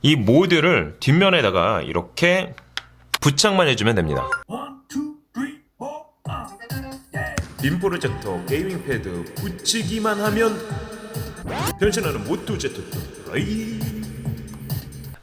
이 모듈을 뒷면에다가 이렇게 부착만 해주면 됩니다. 빔 프로젝터 게이밍 패드 붙이기만 하면 변신하는 모토 Z2 플레이.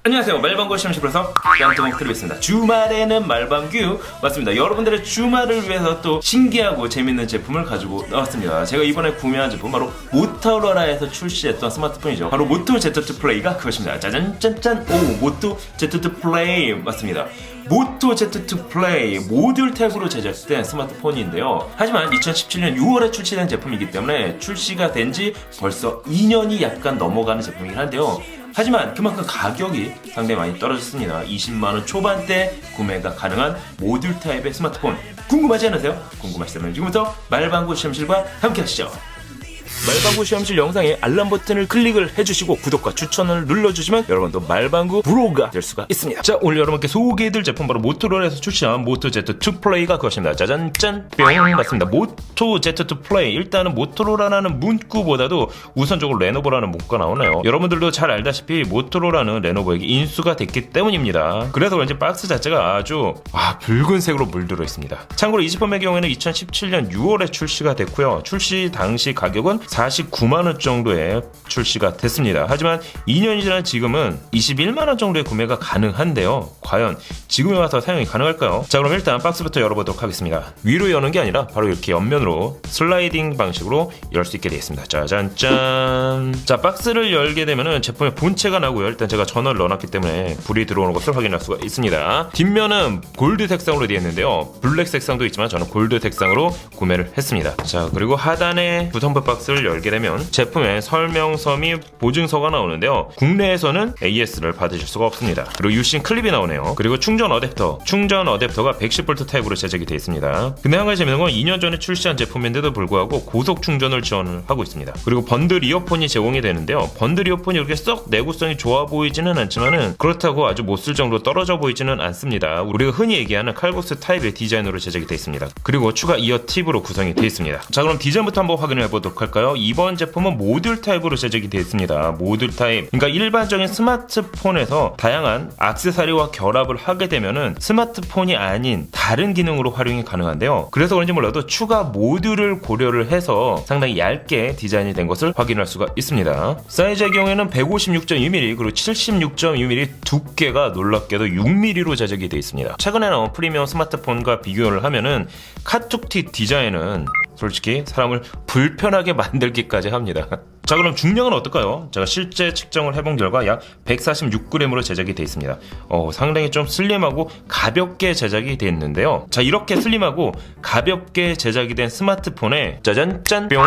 안녕하세요. 말방구 시험실에서 양토목 드리겠습니다. 주말에는 말방규 맞습니다. 여러분들의 주말을 위해서 또 신기하고 재밌는 제품을 가지고 나왔습니다. 제가 이번에 구매한 제품 바로 모토로라에서 출시했던 스마트폰이죠. 바로 모토 Z2 플레이가 그것입니다. 짜잔 짠짠. 오, 모토 Z2 플레이 맞습니다. 모토 Z2 플레이 모듈 탭으로 제작된 스마트폰인데요. 하지만 2017년 6월에 출시된 제품이기 때문에 출시가 된 지 벌써 2년이 약간 넘어가는 제품이긴 한데요. 하지만 그만큼 가격이 상당히 많이 떨어졌습니다. 20만원 초반대 구매가 가능한 모듈 타입의 스마트폰 궁금하지 않으세요? 궁금하시다면 지금부터 말방구 시험실과 함께 하시죠. 말방구 시험실 영상에 알람 버튼을 클릭을 해주시고 구독과 추천을 눌러주시면 여러분도 말방구 브로가 될 수가 있습니다. 자, 오늘 여러분께 소개해드릴 제품 바로 모토로라에서 출시한 모토 Z2 플레이가 그것입니다. 짜잔 짠 뿅 맞습니다. 모토 Z2 플레이. 일단은 모토로라라는 문구보다도 우선적으로 레노버라는 문구가 나오네요. 여러분들도 잘 알다시피 모토로라는 레노버에게 인수가 됐기 때문입니다. 그래서 그런지 박스 자체가 아주 붉은색으로 물들어 있습니다. 참고로 이 제품의 경우에는 2017년 6월에 출시가 됐고요. 출시 당시 가격은 49만원 정도에 출시가 됐습니다. 하지만 2년이 지난 지금은 21만원 정도의 구매가 가능한데요. 과연 지금에 와서 사용이 가능할까요? 자, 그럼 일단 박스부터 열어보도록 하겠습니다. 위로 여는 게 아니라 바로 이렇게 옆면으로 슬라이딩 방식으로 열 수 있게 되어 있습니다. 짜잔짠. 자, 박스를 열게 되면은 제품의 본체가 나고요. 일단 제가 전원을 넣어놨기 때문에 불이 들어오는 것을 확인할 수가 있습니다. 뒷면은 골드 색상으로 되어 있는데요. 블랙 색상도 있지만 저는 골드 색상으로 구매를 했습니다. 자, 그리고 하단에 구성품 박스를 열게 되면 제품의 설명서 및 보증서가 나오는데요. 국내에서는 AS를 받으실 수가 없습니다. 그리고 유심 클립이 나오네요. 그리고 충전 어댑터가 110V 타입으로 제작이 되어 있습니다. 근데 한 가지 재밌는 건 2년 전에 출시한 제품인데도 불구하고 고속 충전을 지원을 하고 있습니다. 그리고 번들 이어폰이 제공이 되는데요. 번들 이어폰이 이렇게 썩 내구성이 좋아 보이지는 않지만은 그렇다고 아주 못 쓸 정도로 떨어져 보이지는 않습니다. 우리가 흔히 얘기하는 칼국수 타입의 디자인으로 제작이 되어 있습니다. 그리고 추가 이어 팁으로 구성이 되어 있습니다. 자, 그럼 디자인부터 한번 확인을 해보도록 할까요? 이번 제품은 모듈 타입으로 제작이 되어 있습니다. 모듈 타입. 그러니까 일반적인 스마트폰에서 다양한 액세서리와 결합을 하게 되면은 스마트폰이 아닌 다른 기능으로 활용이 가능한데요. 그래서 그런지 몰라도 추가 모듈을 고려를 해서 상당히 얇게 디자인이 된 것을 확인할 수가 있습니다. 사이즈의 경우에는 156.2mm 그리고 76.2mm 두께가 놀랍게도 6mm로 제작이 되어 있습니다. 최근에 나온 프리미엄 스마트폰과 비교를 하면은 카툭티 디자인은 솔직히 사람을 불편하게 만들기까지 합니다. 자, 그럼 중량은 어떨까요? 제가 실제 측정을 해본 결과 약 146g으로 제작이 되어 있습니다. 상당히 좀 슬림하고 가볍게 제작이 되어 있는데요. 자, 이렇게 슬림하고 가볍게 제작이 된 스마트폰에 짜잔 짠 뿅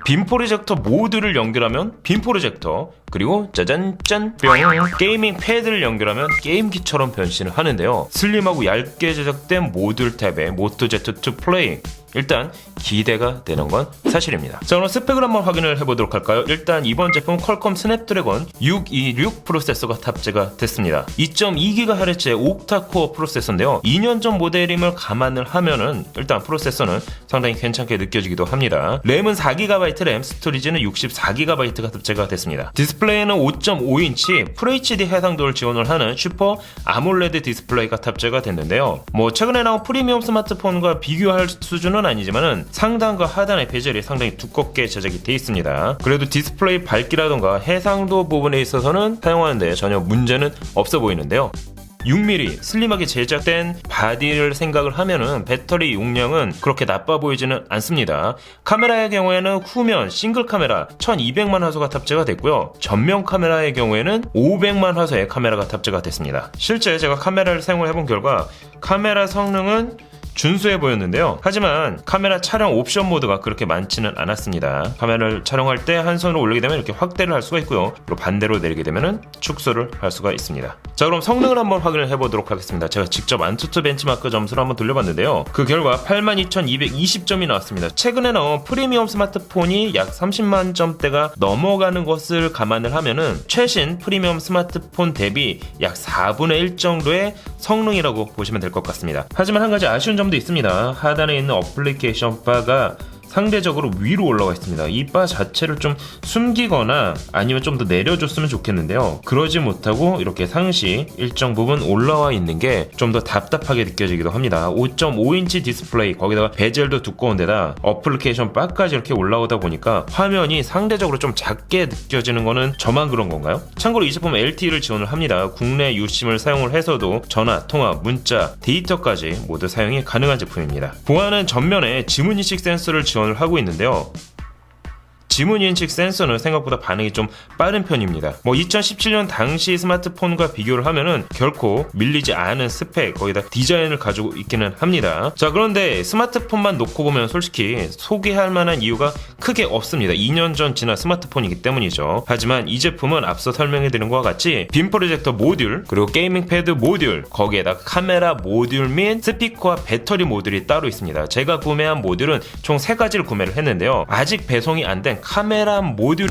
빔 프로젝터 모듈을 연결하면 빔 프로젝터, 그리고 짜잔 짠 뿅 게이밍 패드를 연결하면 게임기처럼 변신을 하는데요. 슬림하고 얇게 제작된 모듈 탭의 모토 Z2 플레이. 일단 기대가 되는 건 사실입니다. 자, 그럼 스펙을 한번 확인을 해보도록 할까요? 일단 이번 제품 퀄컴 스냅드래곤 626 프로세서가 탑재가 됐습니다. 2.2GHz의 옥타코어 프로세서인데요. 2년 전 모델임을 감안을 하면은 일단 프로세서는 상당히 괜찮게 느껴지기도 합니다. 램은 4GB 램, 스토리지는 64GB가 탑재가 됐습니다. 디스플레이는 5.5인치 FHD 해상도를 지원을 하는 슈퍼 아몰레드 디스플레이가 탑재가 됐는데요. 최근에 나온 프리미엄 스마트폰과 비교할 수준은 아니지만은 상단과 하단의 베젤이 상당히 두껍게 제작이 되어 있습니다. 그래도 디스플레이 밝기라던가 해상도 부분에 있어서는 사용하는데 전혀 문제는 없어 보이는데요. 6mm 슬림하게 제작된 바디를 생각을 하면은 배터리 용량은 그렇게 나빠 보이지는 않습니다. 카메라의 경우에는 후면 싱글 카메라 1200만 화소가 탑재가 됐고요. 전면 카메라의 경우에는 500만 화소의 카메라가 탑재가 됐습니다. 실제 제가 카메라를 사용을 해본 결과 카메라 성능은 준수해 보였는데요. 하지만 카메라 촬영 옵션 모드가 그렇게 많지는 않았습니다. 카메라를 촬영할 때 한 손으로 올리게 되면 이렇게 확대를 할 수가 있고요. 그리고 반대로 내리게 되면 축소를 할 수가 있습니다. 자, 그럼 성능을 한번 확인을 해보도록 하겠습니다. 제가 직접 안투투 벤치마크 점수를 한번 돌려봤는데요. 그 결과 82,220점이 나왔습니다. 최근에 나온 프리미엄 스마트폰이 약 30만 점대가 넘어가는 것을 감안을 하면은 최신 프리미엄 스마트폰 대비 약 4분의 1 정도의 성능이라고 보시면 될 것 같습니다. 하지만 한 가지 아쉬운 점도 있습니다. 하단에 있는 어플리케이션 바가 상대적으로 위로 올라가 있습니다. 이 바 자체를 좀 숨기거나 아니면 좀 더 내려줬으면 좋겠는데요. 그러지 못하고 이렇게 상시 일정 부분 올라와 있는 게 좀 더 답답하게 느껴지기도 합니다. 5.5인치 디스플레이, 거기다가 베젤도 두꺼운데다 어플리케이션 바까지 이렇게 올라오다 보니까 화면이 상대적으로 좀 작게 느껴지는 거는 저만 그런 건가요? 참고로 이 제품은 LTE를 지원을 합니다. 국내 유심을 사용을 해서도 전화, 통화, 문자, 데이터까지 모두 사용이 가능한 제품입니다. 보안은 전면에 지문인식 센서를 지원을 하고 있는데요. 지문인식 센서는 생각보다 반응이 좀 빠른 편입니다. 2017년 당시 스마트폰과 비교를 하면은 결코 밀리지 않은 스펙, 거기다 디자인을 가지고 있기는 합니다. 자, 그런데 스마트폰만 놓고 보면 솔직히 소개할 만한 이유가 크게 없습니다. 2년 전 지난 스마트폰이기 때문이죠. 하지만 이 제품은 앞서 설명해드린 것과 같이 빔 프로젝터 모듈, 그리고 게이밍 패드 모듈, 거기에다 카메라 모듈 및 스피커와 배터리 모듈이 따로 있습니다. 제가 구매한 모듈은 총 3가지를 구매를 했는데요. 아직 배송이 안 된 카메라 모듈이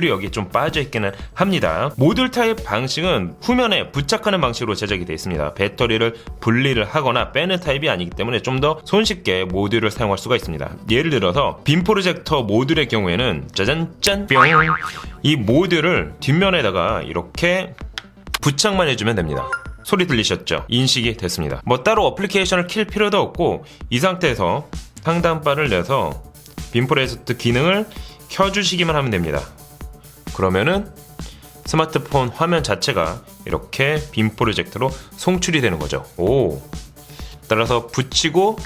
여기 좀 빠져있기는 합니다. 모듈 타입 방식은 후면에 부착하는 방식으로 제작이 되어 있습니다. 배터리를 분리를 하거나 빼는 타입이 아니기 때문에 좀 더 손쉽게 모듈을 사용할 수가 있습니다. 예를 들어서 빔 프로젝터 모듈의 경우에는 짜잔 짠 뿅, 이 모듈을 뒷면에다가 이렇게 부착만 해주면 됩니다. 소리 들리셨죠? 인식이 됐습니다. 따로 어플리케이션을 킬 필요도 없고 이 상태에서 상단바를 내서 빔 프로젝터 기능을 켜주시기만 하면 됩니다. 그러면은 스마트폰 화면 자체가 이렇게 빔 프로젝터로 송출이 되는 거죠. 따라서 붙이고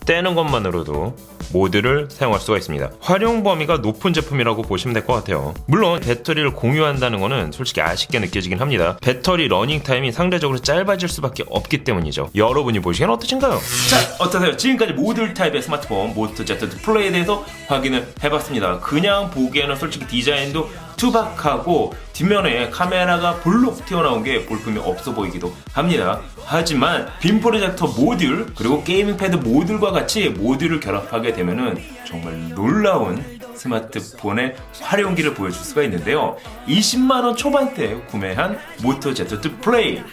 떼는 것만으로도 모듈을 사용할 수가 있습니다. 활용 범위가 높은 제품이라고 보시면 될 것 같아요. 물론 배터리를 공유한다는 거는 솔직히 아쉽게 느껴지긴 합니다. 배터리 러닝 타임이 상대적으로 짧아질 수밖에 없기 때문이죠. 여러분이 보시기엔 어떠신가요? 자, 어떠세요? 지금까지 모듈 타입의 스마트폰 모토 Z 플레이에 대해서 확인을 해봤습니다. 그냥 보기에는 솔직히 디자인도 투박하고 뒷면에 카메라가 볼록 튀어나온 게 볼품이 없어 보이기도 합니다. 하지만 빔 프로젝터 모듈 그리고 게이밍 패드 모듈과 같이 모듈을 결합하게 되면은 정말 놀라운 스마트폰의 활용기를 보여줄 수가 있는데요. 20만원 초반대에 구매한 모토 Z2 플레이,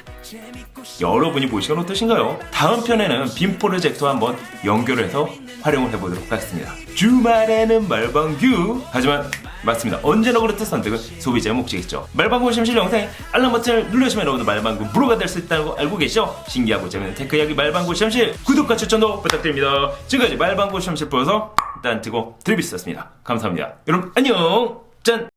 여러분이 보시기엔 어떠신가요? 다음 편에는 빔 프로젝터 한번 연결해서 활용을 해보도록 하겠습니다. 주말에는 말방규. 하지만 맞습니다. 언제나 그렇듯 선택은 소비자의 몫이겠죠. 말방구 심실 영상에 알람 버튼을 누르시면 여러분도 말방구 프로가 될 수 있다는 거 알고 계시죠? 신기하고 재밌는 테크 이야기 말방구 심실, 구독과 추천도 부탁드립니다. 지금까지 말방구 심실 프로서 딴뜨고 드리비스였습니다. 감사합니다. 여러분 안녕. 짠.